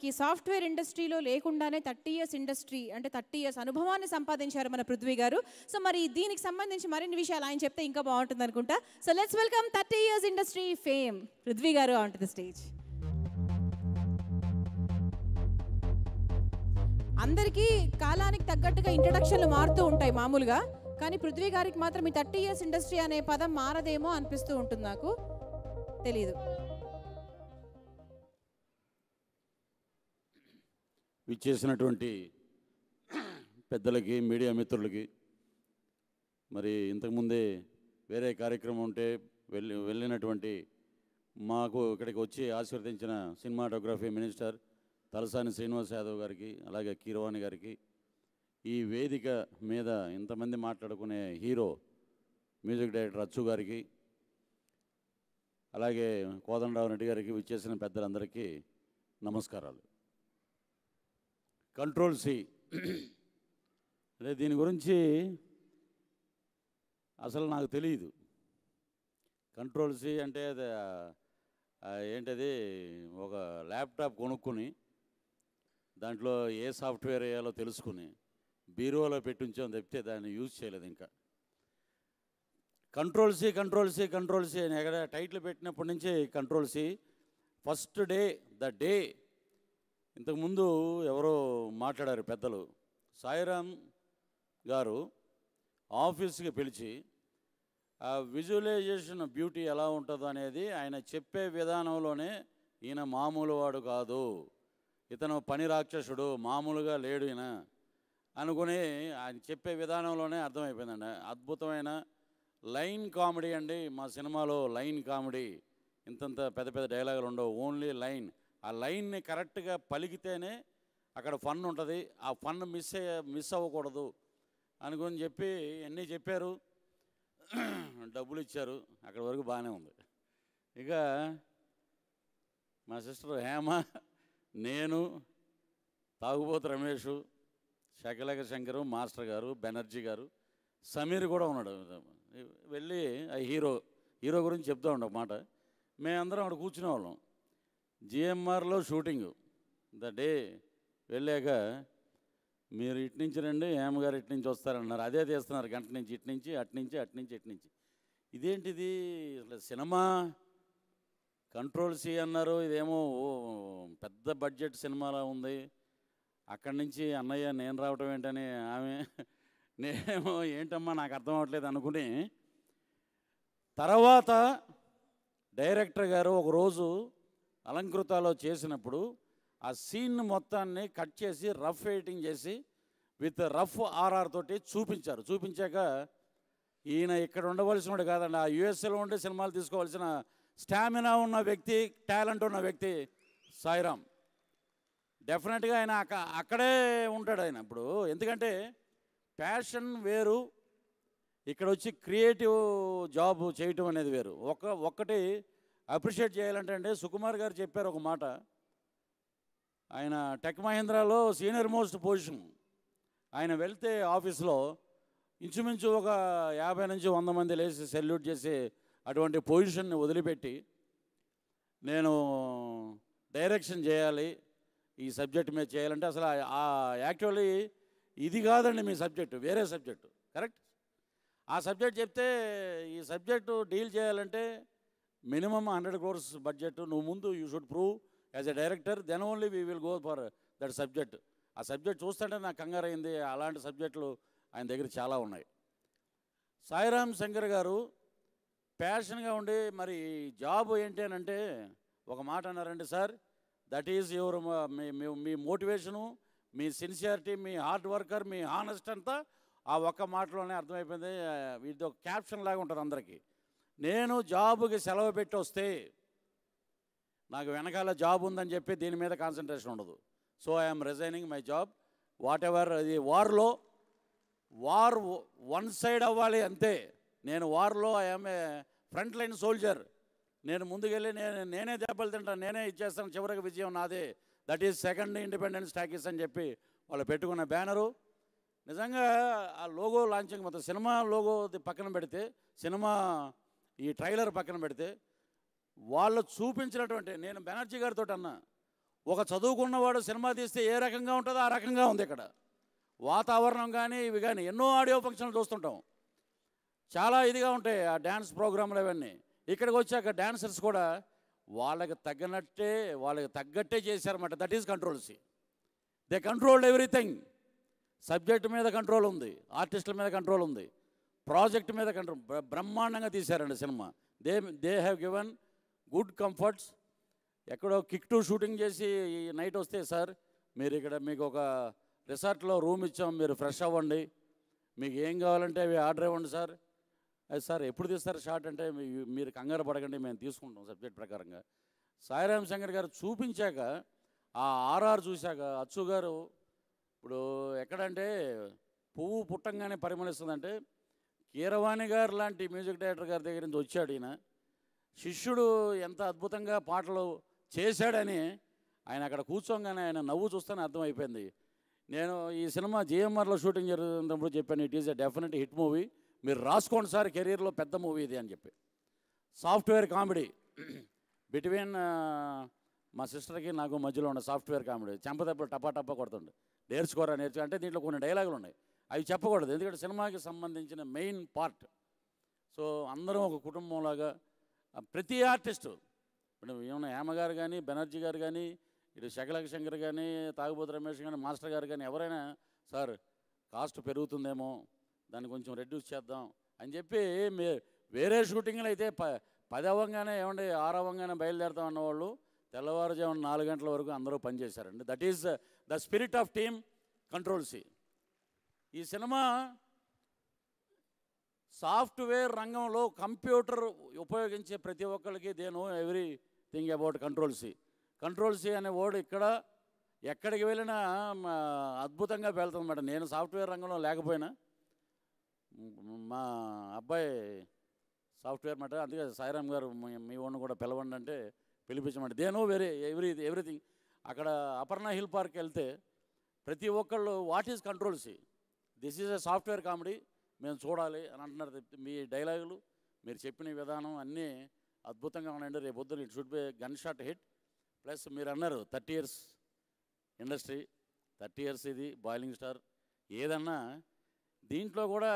ఈ సాఫ్ట్వేర్ ఇండస్ట్రీలో లేకుండానే 30 ఇయర్స్ ఇండస్ట్రీ అంటే 30 ఇయర్స్ అనుభవాన్ని సంపాదించారు మన పృథ్వీ గారు. సో మరి దీనికి సంబంధించి మరిన్ని విషయాలు ఆయన చెప్తే ఇంకా బాగుంటుంది అనుకుంటా. So let's welcome 30 years industry fame Prithvi గారు ఆన్ టు ది స్టేజ్. అందరికీ కాలానికి తగ్గట్టుగా ఇంట్రడక్షన్లు మారుతూ ఉంటాయి మామూలుగా, కానీ పృథ్వీ గారికి మాత్రం ఈ 30 ఇయర్స్ ఇండస్ట్రీ అనే పదం మారదేమో అనిపిస్తూ ఉంటుంది, నాకు తెలీదు. విచ్చేసినటువంటి పెద్దలకి, మీడియా మిత్రులకి, మరి ఇంతకుముందే వేరే కార్యక్రమం ఉంటే వెళ్ళినటువంటి మాకు ఇక్కడికి వచ్చి ఆశీర్వదించిన సినిమాటోగ్రఫీ మినిస్టర్ తలసాని శ్రీనివాస్ యాదవ్ గారికి, అలాగే కీరవాణి గారికి, ఈ వేదిక మీద ఇంతమంది మాట్లాడుకునే హీరో మ్యూజిక్ డైరెక్టర్ అచ్చు గారికి, అలాగే కోదండరావు రెడ్డి గారికి, విచ్చేసిన పెద్దలందరికీ నమస్కారాలు. కంట్రోల్ సి అంటే దీని గురించి అసలు నాకు తెలియదు. కంట్రోల్ సి అంటే అది ఏంటది, ఒక ల్యాప్టాప్ కొనుక్కొని దాంట్లో ఏ సాఫ్ట్వేర్ వేయాలో తెలుసుకుని బీరోలో పెట్టి ఉంచాం తప్పితే దాన్ని యూజ్ చేయలేదు. ఇంకా control C control C control C అని ఎక్కడ టైటిల్ పెట్టినప్పటి నుంచి control C. First day the day ఇంతకుముందు ఎవరో మాట్లాడారు పెద్దలు, సాయిరామ్ గారు ఆఫీస్కి పిలిచి ఆ విజువలైజేషన్ బ్యూటీ ఎలా ఉంటుందో అనేది ఆయన చెప్పే విధానంలోనే, ఈయన మామూలు వాడు కాదు, ఇతను పని రాక్షసుడు, మామూలుగా లేడు ఈయన అనుకుని ఆయన చెప్పే విధానంలోనే అర్థమైపోయిందండి. అద్భుతమైన లైన్ కామెడీ అండి. మా సినిమాలో లైన్ కామెడీ, ఇంతంత పెద్ద పెద్ద డైలాగులు ఉండవు, ఓన్లీ లైన్. ఆ లైన్ని కరెక్ట్గా పలికితేనే అక్కడ ఫన్ ఉంటుంది, ఆ ఫన్ మిస్ అవ్వకూడదు అనుకుని చెప్పి అన్నీ చెప్పారు. డబ్బులు ఇచ్చారు, అక్కడి వరకు బాగానే ఉంది. ఇక మా సిస్టర్ హేమ, నేను, తాగుబోతు రమేష్, శకలక శంకరు, మాస్టర్ గారు, బెనర్జీ గారు, సమీర్ కూడా ఉన్నాడు. వెళ్ళి ఆ హీరో గురించి చెప్తా ఉండే ఒక మాట. మేమందరం అక్కడ కూర్చునే వాళ్ళం. జిఎంఆర్లో షూటింగు ద డే వెళ్ళాక, మీరు ఇటు నుంచి రండి, హేమగారు ఇటు నుంచి వస్తారన్నారు. అదే తీస్తున్నారు, గంట నుంచి ఇటు నుంచి, అట్నుంచి ఇటు. ఇదేంటిది అసలు సినిమా? కంట్రోల్ సి అన్నారు, ఇదేమో పెద్ద బడ్జెట్ సినిమాలా ఉంది. అక్కడి నుంచి అన్నయ్య నేను రావటం ఏంటని ఆమె, నేనేమో ఏంటమ్మా నాకు అర్థం అవ్వట్లేదు అనుకుని, తర్వాత డైరెక్టర్ గారు ఒకరోజు అలంకృతాలో చేసినప్పుడు ఆ సీన్ మొత్తాన్ని కట్ చేసి రఫ్ ఎడిటింగ్ చేసి విత్ రఫ్ ఆర్ఆర్ తోటి చూపించారు. చూపించాక ఈయన ఇక్కడ ఉండవలసినవాడు కాదండి, ఆ యుఎస్ఏలో ఉండే సినిమాలు తీసుకోవాల్సిన స్టామినా ఉన్న వ్యక్తి, టాలెంట్ ఉన్న వ్యక్తి సాయిరామ్. డెఫినెట్గా ఆయన అక్కడే ఉంటాడు ఆయన ఇప్పుడు. ఎందుకంటే ప్యాషన్ వేరు, ఇక్కడ వచ్చి క్రియేటివ్ జాబ్ చేయటం అనేది వేరు. ఒక్కటి అప్రిషియేట్ చేయాలంటే అండి, సుకుమార్ గారు చెప్పారు ఒక మాట. ఆయన టెక్ మహీంద్రాలో సీనియర్ మోస్ట్ పొజిషన్. ఆయన వెళ్తే ఆఫీస్లో ఇంచుమించు ఒక 50 నుంచి 100 మంది లేచి సెల్యూట్ చేసి అటువంటి పొజిషన్ని వదిలిపెట్టి, నేను డైరెక్షన్ చేయాలి, ఈ సబ్జెక్ట్ మీద చేయాలంటే అసలు యాక్చువల్లీ ఇది కాదండి మీ సబ్జెక్టు, వేరే సబ్జెక్టు. కరెక్ట్? ఆ సబ్జెక్ట్ చెప్తే ఈ సబ్జెక్టు డీల్ చేయాలంటే మినిమమ్ 100 crores బడ్జెట్. నువ్వు ముందు you should prove as a director, then only we will go for that subject. ఆ సబ్జెక్ట్ చూస్తుంటే నాకు కంగారైంది. అలాంటి సబ్జెక్టులు ఆయన దగ్గర చాలా ఉన్నాయి. సాయిరామ్ శంకర్ గారు ప్యాషన్గా ఉండి, మరి జాబ్ ఏంటి అని అంటే ఒక మాట అన్నారండి, sir that is your me motivation, me sincerity, me hard worker, me honest అంతా ఆ ఒక్క మాటలోనే అర్థమైపోయింది. ఇది ఒక క్యాప్షన్ లాగా ఉంటుంది అందరికీ. నేను జాబుకి సెలవు పెట్టి వస్తే నాకు వెనకాల జాబ్ ఉందని చెప్పి దీని మీద కాన్సన్ట్రేషన్ ఉండదు. So I'm resigning my job. What అది వార్ వన్ సైడ్ అవ్వాలి అంతే. నేను వార్లో I'm a front line soldier. నేను ముందుకెళ్ళి నేనే దెబ్బలు తింటాను, నేనే ఇచ్చేస్తాను, చివరికి విజయం నాదే. That is second independence talkies అని చెప్పి వాళ్ళు పెట్టుకున్న బ్యానరు. నిజంగా ఆ లోగో లాంచింగ్ మొత్తం సినిమా లోగో పక్కన పెడితే, సినిమా ఈ ట్రైలర్ పక్కన పెడితే, వాళ్ళు చూపించినటువంటి, నేను బెనర్జీ గారితో అన్నా, ఒక చదువుకున్నవాడు సినిమా తీస్తే ఏ రకంగా ఉంటుందో ఆ రకంగా ఉంది ఇక్కడ. వాతావరణం కానీ ఇవి కానీ ఎన్నో ఆడియో ఫంక్షన్లు చూస్తుంటాం, చాలా ఇదిగా ఉంటాయి ఆ డ్యాన్స్ ప్రోగ్రాంలు అవన్నీ. ఇక్కడికి వచ్చాక డ్యాన్సర్స్ కూడా వాళ్ళకి తగ్గట్టే చేశారన్నమాట. That is control C. They controlled everything. Subject మీద కంట్రోల్ ఉంది, ఆర్టిస్టుల మీద కంట్రోల్ ఉంది, ప్రాజెక్ట్ మీద కంట్రోల్. బ్రహ్మాండంగా తీశారండి సినిమా. They have given good comforts. ఎక్కడో కిక్ టు షూటింగ్ చేసి నైట్ వస్తే, సార్ మీరు ఇక్కడ మీకు ఒక రిసార్ట్లో రూమ్ ఇచ్చాం, మీరు ఫ్రెష్ అవ్వండి, మీకు ఏం కావాలంటే అవి ఆర్డర్ ఇవ్వండి సార్. అది సార్ ఎప్పుడు తీస్తారు షార్ట్ అంటే, మీరు కంగారు పడకండి, మేము తీసుకుంటాం సబ్జెక్ట్ ప్రకారంగా. సాయిరామ్ శంకర్ గారు చూపించాక, ఆ ఆర్ఆర్ చూశాక అచ్చు గారు ఇప్పుడు ఎక్కడంటే పువ్వు పుట్టంగానే పరిమళిస్తుందంటే, కీరవాణి గారు లాంటి మ్యూజిక్ డైరెక్టర్ గారి దగ్గర నుంచి వచ్చాడు ఈయన. శిష్యుడు ఎంత అద్భుతంగా పాటలు చేశాడని ఆయన అక్కడ కూర్చోగానే ఆయన నవ్వు చూస్తేనే అర్థమైపోయింది. నేను ఈ సినిమా జిఎంఆర్లో షూటింగ్ జరుగుతున్నప్పుడు చెప్పాను, it is a definite hit movie, మీరు రాసుకోండి సార్, కెరీర్లో పెద్ద మూవీ ఇది అని చెప్పి. సాఫ్ట్వేర్ కామెడీ బిట్వీన్ మా సిస్టర్కి నాకు మధ్యలో ఉన్న సాఫ్ట్వేర్ కామెడీ. చెంపదెబ్బలు టపా టపా కొడుతుండే, నేర్చుకోరా అంటే దీంట్లో కొన్ని డైలాగులు ఉన్నాయి, అవి చెప్పకూడదు ఎందుకంటే సినిమాకి సంబంధించిన మెయిన్ పార్ట్. సో అందరం ఒక కుటుంబంలాగా ప్రతి ఆర్టిస్టు, ఇప్పుడు ఏమన్నా హేమ గారు కానీ, బెనర్జీ గారు కానీ, ఇటు శకలక శంకర్ కానీ, తాగుబోతు రమేష్ కానీ, మాస్టర్ గారు కానీ, ఎవరైనా సార్ కాస్ట్ పెరుగుతుందేమో, దాన్ని కొంచెం రెడ్యూస్ చేద్దాం అని చెప్పి, వేరే షూటింగ్లు అయితే 10 అవ్వగానే ఏమండి 6 అవ్వగానే బయలుదేరుతాం అన్నవాళ్ళు తెల్లవారుజామున 4 గంటల వరకు అందరూ పనిచేశారండి. That is the spirit of team control C. ఈ సినిమా సాఫ్ట్వేర్ రంగంలో కంప్యూటర్ ఉపయోగించే ప్రతి ఒక్కరికి they know everything about control C. Control C అనే వర్డ్ ఇక్కడ ఎక్కడికి వెళ్ళినా అద్భుతంగా వెళ్తుందన్నమాట. నేను సాఫ్ట్వేర్ రంగంలో లేకపోయినా మా అబ్బాయి సాఫ్ట్వేర్ మాట, అందుకే సాయిరామ్ గారు మీ వాడిని కూడా పిలవండి అంటే పిలిపించమంటే దే నో ఎవ్రీథింగ్. అక్కడ అపర్ణ హిల్ పార్క్ వెళ్తే ప్రతి ఒక్కళ్ళు what is control C, this is a software comedy, మేము చూడాలి అని అంటున్నారు. మీ డైలాగులు, మీరు చెప్పిన విధానం అన్నీ అద్భుతంగా ఉన్నాయండి. రేపు పొద్దున it should be gun shot hit. Plus మీరు అన్నారు 30 years ఇండస్ట్రీ, 30 years ఇది బాయిలింగ్ స్టార్ ఏదన్నా దీంట్లో కూడా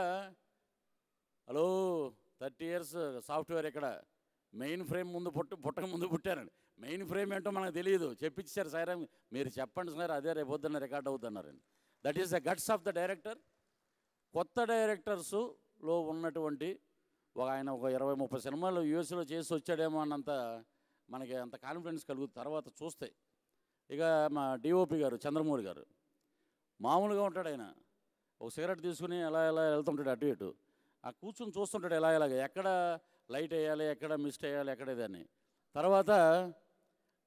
హలో 30 years సాఫ్ట్వేర్ ఇక్కడ మెయిన్ ఫ్రేమ్ ముందు పుట్టక ముందు పుట్టారండి. మెయిన్ ఫ్రేమ్ ఏంటో మనకు తెలియదు, చెప్పించారు సాయిరామ్, మీరు చెప్పండి సార్, అదే రేపు పొద్దున్న రికార్డ్ అవుతున్నారండి. That is the guts of the director. కొత్త డైరెక్టర్స్లో ఉన్నటువంటి ఆయన ఒక 20-30 సినిమాలు యూఎస్లో చేసి వచ్చాడేమో అన్నంత మనకి అంత కాన్ఫిడెన్స్ కలుగుతుంది తర్వాత చూస్తే. ఇక మా డిఓపి గారు చంద్రమౌళి గారు మామూలుగా ఉంటాడు. ఆయన ఒక సిగరెట్ తీసుకుని ఎలా వెళ్తుంటాడు అటు ఇటు, ఆ కూర్చొని చూస్తుంటాడు ఎలాగ ఎక్కడ లైట్ వేయాలి, ఎక్కడ మిస్ట్ వేయాలి, ఎక్కడ ఇదని. తర్వాత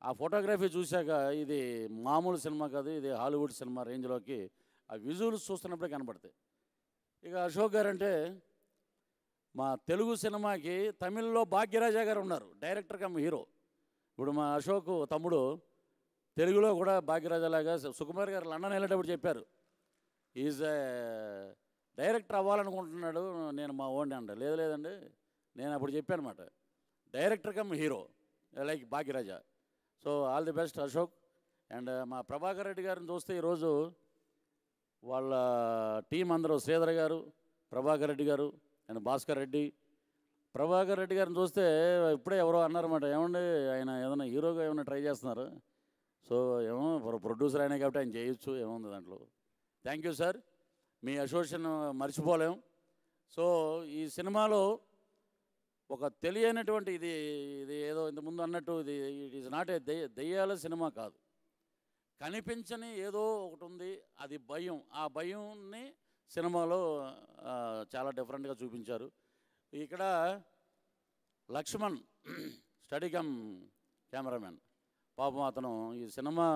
ఆ ఫోటోగ్రఫీ చూశాక ఇది మామూలు సినిమా కాదు, ఇది హాలీవుడ్ సినిమా రేంజ్లోకి ఆ విజువల్స్ చూస్తున్నప్పుడే కనపడతాయి. ఇక అశోక్ గారు అంటే మా తెలుగు సినిమాకి తమిళ్లో భాగ్యరాజా గారు ఉన్నారు, డైరెక్టర్ కమ్ హీరో. ఇప్పుడు మా అశోక్ తమ్ముడు తెలుగులో కూడా భాగ్యరాజాలాగా సుకుమార్ గారు లండన్ వెళ్ళేటప్పుడు చెప్పారు, ఈజ్ డైరెక్టర్ అవ్వాలనుకుంటున్నాడు, నేను మా ఓన్ అంట. లేదండి, నేను అప్పుడు చెప్పాను అనమాట, director come hero like Bhagyaraja. So all the best Ashok. And మా ప్రభాకర్ రెడ్డి గారిని చూస్తే ఈరోజు వాళ్ళ టీం అందరూ శ్రీధర్ గారు, ప్రభాకర్ రెడ్డి గారు అండ్ భాస్కర్ రెడ్డి. ప్రభాకర్ రెడ్డి గారిని చూస్తే ఇప్పుడే ఎవరో అన్నారన్నమాట, ఏమండి ఆయన ఏదైనా హీరోగా ఏమైనా ట్రై చేస్తున్నారు. సో ఏమో ప్రొడ్యూసర్ అయినా కాబట్టి ఆయన చేయొచ్చు, ఏముంది దాంట్లో. థ్యాంక్ యూ సార్, మీ అసోసియేషన్ మర్చిపోలేం. సో ఈ సినిమాలో ఒక తెలియనటువంటి ఇది ఏదో ఇంతకుముందు అన్నట్టు ఇట్ ఈజ్ నాట్ ఏ దెయ్యాల సినిమా కాదు, కనిపించని ఏదో ఒకటి ఉంది, అది భయం. ఆ భయంని సినిమాలో చాలా డిఫరెంట్గా చూపించారు. ఇక్కడ లక్ష్మణ్ స్టడీకమ్ కెమెరామెన్, పాపం అతను ఈ సినిమా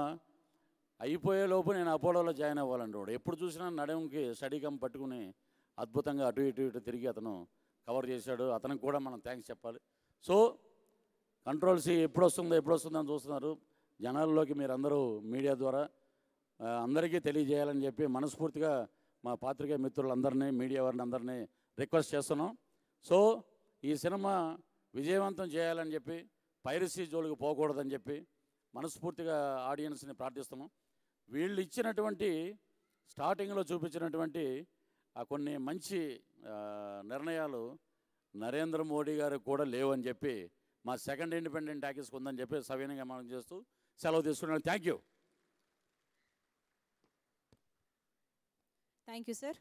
అయిపోయేలోపు నేను అపోలోలో జాయిన్ అవ్వాలంటే వాడు ఎప్పుడు చూసినా నడుముకి స్టడీకమ్ పట్టుకుని అద్భుతంగా అటు ఇటు తిరిగి అతను కవర్ చేశాడు. అతనికి కూడా మనం థ్యాంక్స్ చెప్పాలి. సో కంట్రోల్సీ ఎప్పుడు వస్తుందో అని చూస్తున్నారు. జనాల్లోకి మీరందరూ మీడియా ద్వారా అందరికీ తెలియజేయాలని చెప్పి మనస్ఫూర్తిగా మా పాత్రికేయ మిత్రులందరినీ, మీడియా వారిని అందరినీ రిక్వెస్ట్ చేస్తున్నాం. సో ఈ సినిమా విజయవంతం చేయాలని చెప్పి, పైరసీ జోలికి పోకూడదని చెప్పి, మనస్ఫూర్తిగా ఆడియన్స్ని ప్రార్థిస్తున్నాం. వీళ్ళు ఇచ్చినటువంటి స్టార్టింగ్లో చూపించినటువంటి ఆ కొన్ని మంచి నిర్ణయాలు నరేంద్ర మోడీ గారికి కూడా లేవని చెప్పి మా సెకండ్ ఇండిపెండెంట్ టాకీస్కి ఉందని చెప్పి సవినయంగా మనం చేస్తూ సెలవు తీసుకున్నాను. Thank you. Thank you sir.